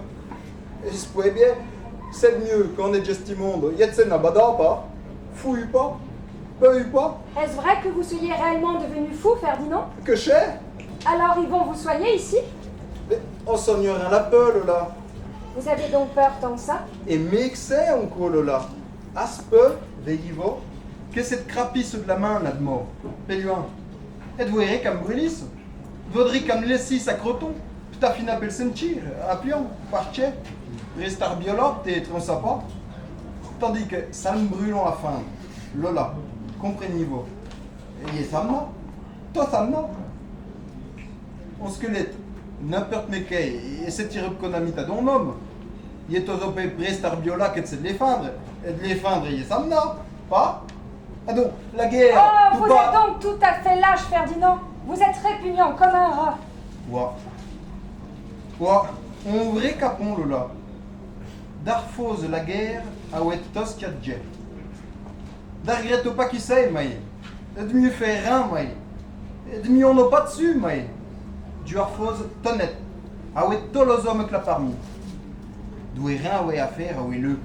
Et je pouvais bien, c'est mieux quand on est juste immonde. Il y a de ces nabada, pas. Fouille pas. Peu pas. Est-ce vrai que vous soyez réellement devenu fou, Ferdinand? Que cher. Alors ils vont vous soigner ici? Mais on soigne rien la peur, là. Vous avez donc peur tant que ça? Et mixé encore, là. À ce peu, veillez-vous, que cette crapisse de la main, là, de mort. Péluin. Et vous verrez qu'elle me brûlisse. Vaudrait qu'elle me laisse à croton. Tout à fin appelle sentir, à pion, par tché. Restar biolote et on sait pas. Tandis que ça me brûle à fin. Lola, comprenez-vous. Et ça m'a. Toi, ça m'a. On squelette, n'importe quel, et c'est tiré qu'on a mis à ton homme. Il est aux opé prestar biola que c'est de les feindre. Et de les feindre, et ça m'a. Pas? Ah donc, la guerre. Oh, vous êtes donc tout à fait lâche, Ferdinand. Vous êtes répugnant comme un rat. Ouah, on vrai capon, Lola. Darfose la guerre, à ouet toskiadje. D'argretto pas qui c'est, mais. Et de mieux faire rien, mais. Et de mieux on n'a pas dessus, mais. Du arfose tonnette. À ouet tous les hommes que la parmi. D'où est rien à faire, à ouet le.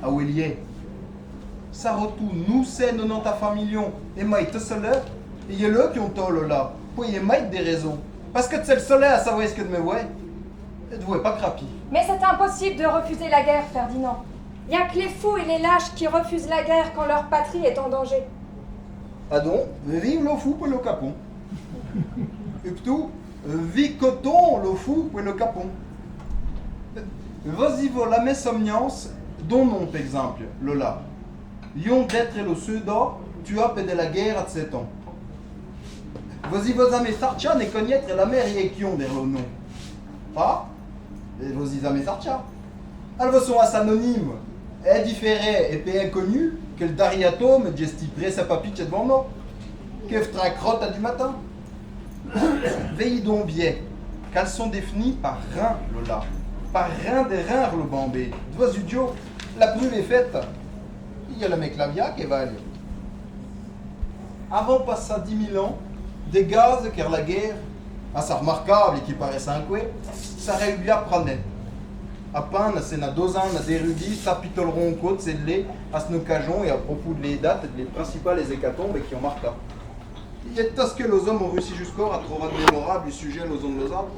À ouet lié. Ça retourne, nous c'est 90 millions. Et mais tout seul, et il y a le qui ont tol là. Puis il y a des raisons. Parce que c'est le soleil à savoir ce que de me ouais. Et de vous pas crapi. Mais c'est impossible de refuser la guerre, Ferdinand. Il n'y a que les fous et les lâches qui refusent la guerre quand leur patrie est en danger. Ah donc, vive le fou pour le capon. Et plutôt, vive coton le fou pour le capon. Vas-y, la messomniance, dont nom, par exemple, Lola. Yon d'être le sud-or, tu as pédé la guerre à 7 ans. Vas-y, mes sarchan et connaître la mer et qui ont derrière le nom. Pas? Et vos isames sartia. Elles sont assez anonymes, et différées et peu inconnues que le dariatome gestipré sa papiche devant nous. Que fera crotte à du matin. Veillez donc bien qu'elles sont définies par rein, Lola. Par rein des reins, le bambé. Dois idiot, la preuve est faite. Il y a le mec Lavia qui va aller. Avant passant 10 000 ans, des gaz car la guerre, assez remarquable et qui paraissait un coué, ça réussit à prendre. À peine, c'est na 2 ans, des érudits s'apitoleront en côte, c'est de lait, à ce cajon et à propos de les dates et de les principales hécatombes qui ont marqué. Il y a tout ce que les hommes ont réussi jusqu'à trouver de mémorable du sujet aux hommes de arbres,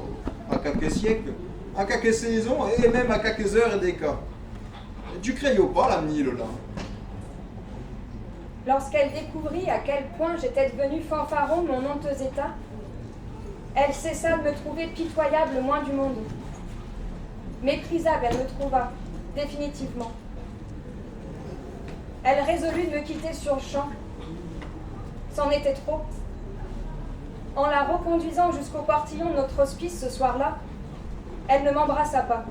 à quelques siècles, à quelques saisons et même à quelques heures et des cas. Tu crayais pas l'avenir, là? Lorsqu'elle découvrit à quel point j'étais devenu fanfaron de mon honteux état, elle cessa de me trouver pitoyable le moins du monde. Méprisable, elle me trouva, définitivement. Elle résolut de me quitter sur le champ. C'en était trop. En la reconduisant jusqu'au portillon de notre hospice ce soir-là, elle ne m'embrassa pas.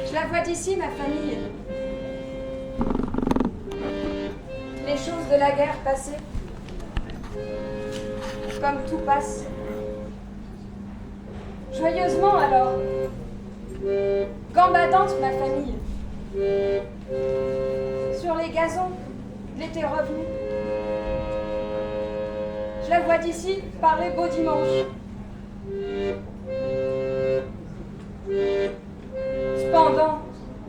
Je la vois d'ici, ma famille. Les choses de la guerre passée, comme tout passe. Joyeusement alors, gambadante ma famille, sur les gazons, l'été revenu. Je la vois d'ici par les beaux dimanches. Cependant,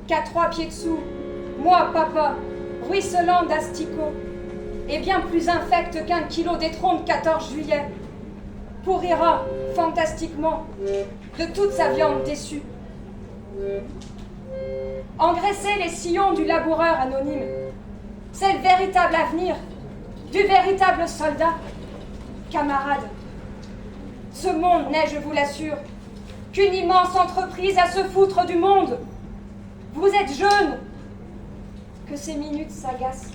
qu'à 3 pieds dessous, moi, papa, ruisselant d'asticots, et bien plus infect qu'1 kilo d'étron de 14 juillet, pourrira, fantastiquement, de toute sa viande déçue. Engraisser les sillons du laboureur anonyme, c'est le véritable avenir du véritable soldat. Camarades, ce monde n'est, je vous l'assure, qu'une immense entreprise à se foutre du monde. Vous êtes jeunes, que ces minutes sagaces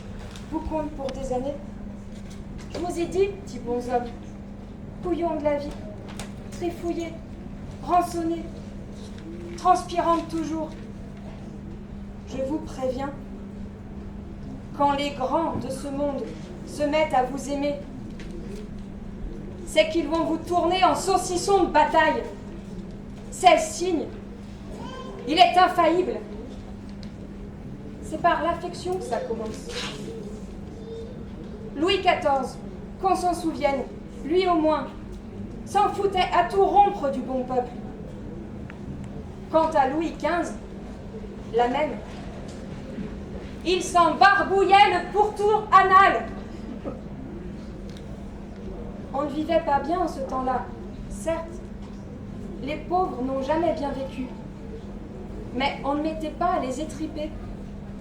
vous comptent pour des années. Je vous ai dit, petits bons hommes, couillons de la vie, trifouillés, rançonnés, transpirant toujours. Je vous préviens, quand les grands de ce monde se mettent à vous aimer, c'est qu'ils vont vous tourner en saucisson de bataille. C'est le signe. Il est infaillible. C'est par l'affection que ça commence. Louis XIV, qu'on s'en souvienne, lui au moins, s'en foutait à tout rompre du bon peuple. Quant à Louis XV, la même. Il s'en barbouillait le pourtour anal. On ne vivait pas bien en ce temps-là, certes. Les pauvres n'ont jamais bien vécu. Mais on ne mettait pas à les étriper.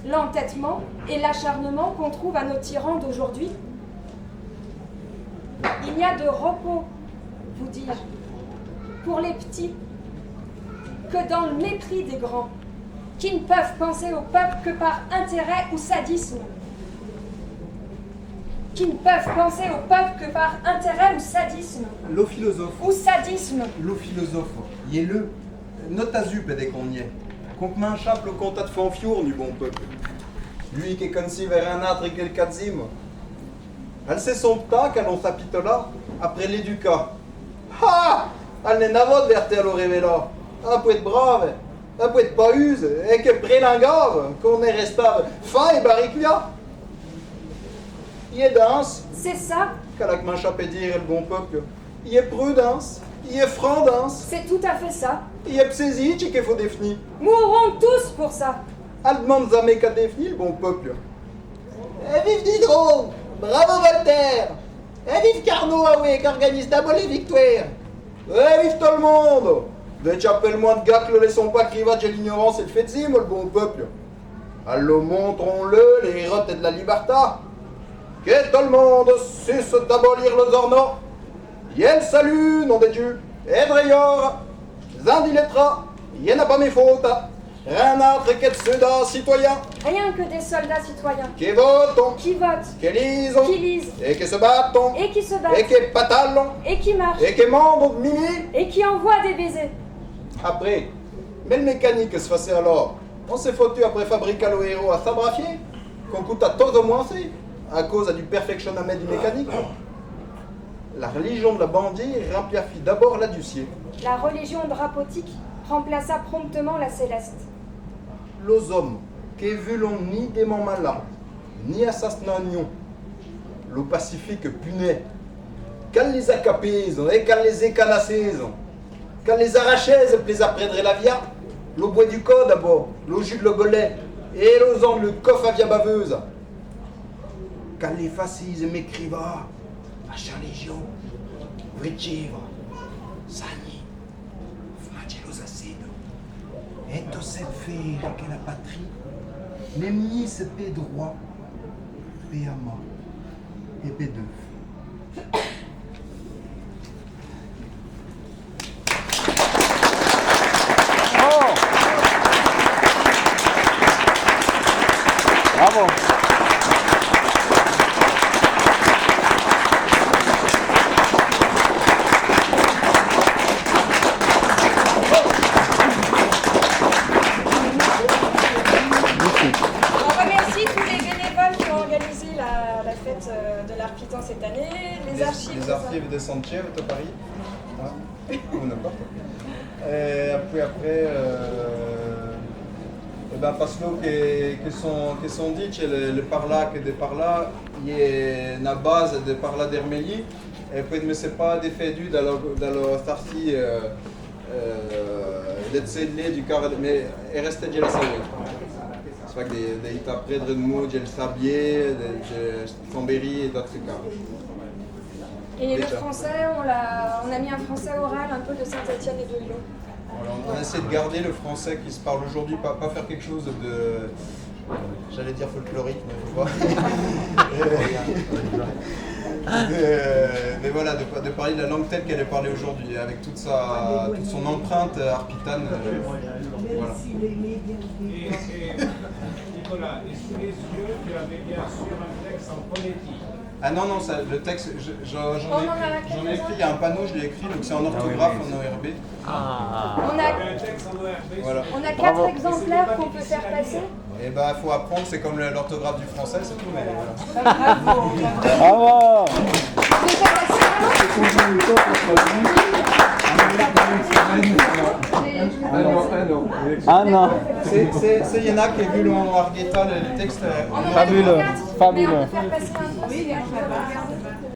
L'entêtement et l'acharnement qu'on trouve à nos tyrans d'aujourd'hui. Il n'y a de repos, vous dis-je, pour les petits, que dans le mépris des grands, qui ne peuvent penser au peuple que par intérêt ou sadisme. Qui ne peuvent penser au peuple que par intérêt ou sadisme. Le philosophe. Ou sadisme. Le philosophe. Y est le. Notazup dès qu'on y est. Qu'on m'en chape le contat de fanfiour du bon peuple. Lui qui est comme si vers un âtre et quel quatzime. Elle sait son temps qu'elle en s'apite là, après l'éducat. Ha! Elle n'est n'avot verté à le révéla. Elle peut être brave, elle peut être pas use, et que prélingave, qu'on est restable fin et barriclia. Il est dense. C'est ça. Qu'elle a que m'en chape dire le bon peuple. Il est prudence. Il est Frandens. C'est tout à fait ça. Il est Psézic qu'il faut définir. Mourrons tous pour ça. Elle demande jamais qu'à définir le bon peuple. Et vive Diderot. Bravo Voltaire. Et vive Carnot, ah oui, qui organise d'abord les victoires. Et vive tout le monde. Dès appelle-moi de gars que ne laissons pas crivage et l'ignorance et le fait le bon peuple. Allons, montrons-le, les hérotes et de la liberté. Que tout le monde suce d'abolir le zorno. Yen salut, nom des dieux. Et Dreyor, Zindiletra, y'en a pas mes fautes. Rien autre que de ceux citoyens. Rien que des soldats citoyens. Qui votent, Qui votent. qui lisent, Qui lisent. et qui se battent, Et qui se et battent. qui patalent, Et qui marchent. et qui mandent de mimi. Et qui envoient des baisers. Après, mais le mécanique se faisait alors. On s'est foutu après fabriquer le héros à sabrafier, qu'on coûte à tous au moins c'est, à cause du perfectionnement du mécanique. La religion de la bandit remplacit d'abord la ducier. La religion drapotique remplaça promptement la céleste. Les hommes qui voulons ni démons malins, ni assassinations, le pacifique punaise, qu'elle les accapise et qu'elle les écanassise, qu'elle les arrachise et les apprendrait la via, le bois du code d'abord, le jus de le golet, et les angles le coffre à via baveuse, qu'elle les fascise et m'écriva, machin légion, vritivre, sani, fmagelos acide. Et tout cette faire que la patrie n'est ni ce paix droit, paix à mort et paix d'œuf. Bravo. On remercie tous les bénévoles qui ont organisé la fête de l'Arpitan cette année, les archives. Les archives de Sanchez de Paris. Hein? Ou n'importe. Et après, et ben parce que sont dit que le parla que de parla il est une base de parla d'Hermélie et puis mais c'est pas défendu dans le starti d'être cédé du car mais est resté de la salle. C'est vrai que des après de mots, de sablier, de Chambéry et d'autres cas. Et le français, on a mis un français oral un peu de Saint-Étienne et de Lyon. Voilà, on essaie de garder le français qui se parle aujourd'hui, pas faire quelque chose de, j'allais dire folklorique, mais je vois. Mais voilà, de parler de la langue telle qu'elle est parlée aujourd'hui, avec toute son empreinte arpitane. Voilà. Nicolas, et sous les yeux, tu avais bien sûr un texte en phonétique. Ah non, non, ça, le texte, j'en ai écrit, il y a un panneau, je l'ai écrit, donc c'est en orthographe, en ORB. Un texte en ORB. Voilà. On a 4 exemplaires qu'on peut faire passer. Et bah, il faut apprendre, c'est comme l'orthographe du français, c'est tout, mais voilà. Bravo. Ah non. C'est Yana qui a vu en Argueta le texte. Fabuleux, fabuleux. On peut faire passer un transfert.